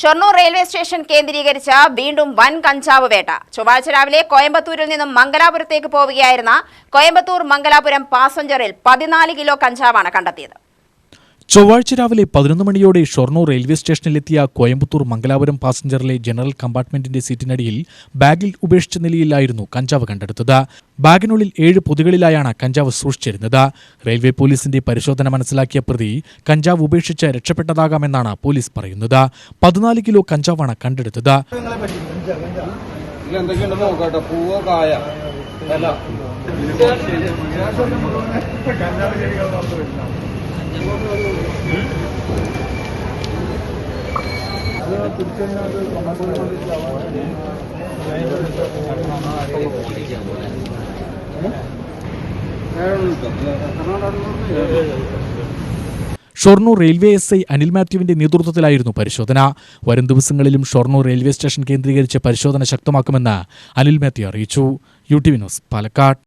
Shoranur railway station കേന്ദ്രീകരിച്ച് വീണ്ടും വൻ കഞ്ചാവ് വേട്ട. ചൊവ്വാഴ്ച രാവിലെ കോയമ്പത്തൂരിൽ നിന്നും മംഗലാപുരത്തേക്ക് പോവുകയായിരുന്ന കോയമ്പത്തൂർ മംഗലാപുരം പാസഞ്ചറിൽ 14 കിലോ കഞ്ചാവാണ് കണ്ടെത്തിയത്. ചൊവ്വാഴ്ച രാവിലെ 11 മണിയോടെ ഷൊർണൂർ റെയിൽവേ സ്റ്റേഷനിലെത്തിയ കോയമ്പത്തൂർ മംഗലാപുരം പാസഞ്ചറിലെ ജനറൽ കമ്പാർട്ട്മെന്റിന്റെ സീറ്റിനടിയിൽ ബാഗിൽ ഉപേക്ഷിച്ച നിലയിലായിരുന്നു കഞ്ചാവ് കണ്ടെടുത്തത്. ബാഗിനുള്ളിൽ 7 പൊതികളിലായാണ് കഞ്ചാവ് സൂക്ഷിച്ചിരുന്നത്. റെയിൽവേ പോലീസിന്റെ പരിശോധന മനസ്സിലാക്കിയ പ്രതി കഞ്ചാവ് ഉപേക്ഷിച്ച് രക്ഷപ്പെട്ടതാകാമെന്നാണ് പോലീസ് പറയുന്നത്. 14 കിലോ കഞ്ചാവാണ് കണ്ടെടുത്തത്. ഷൊർണൂർ റെയിൽവേ SI അനിൽ മാത്യുവിന്റെ നേതൃത്വത്തിലായിരുന്നു പരിശോധന. വരും ദിവസങ്ങളിലും ഷൊർണൂർ റെയിൽവേ സ്റ്റേഷൻ കേന്ദ്രീകരിച്ച് പരിശോധന ശക്തമാക്കുമെന്ന് അനിൽ മാത്യു അറിയിച്ചു. UTV news, Palakkad.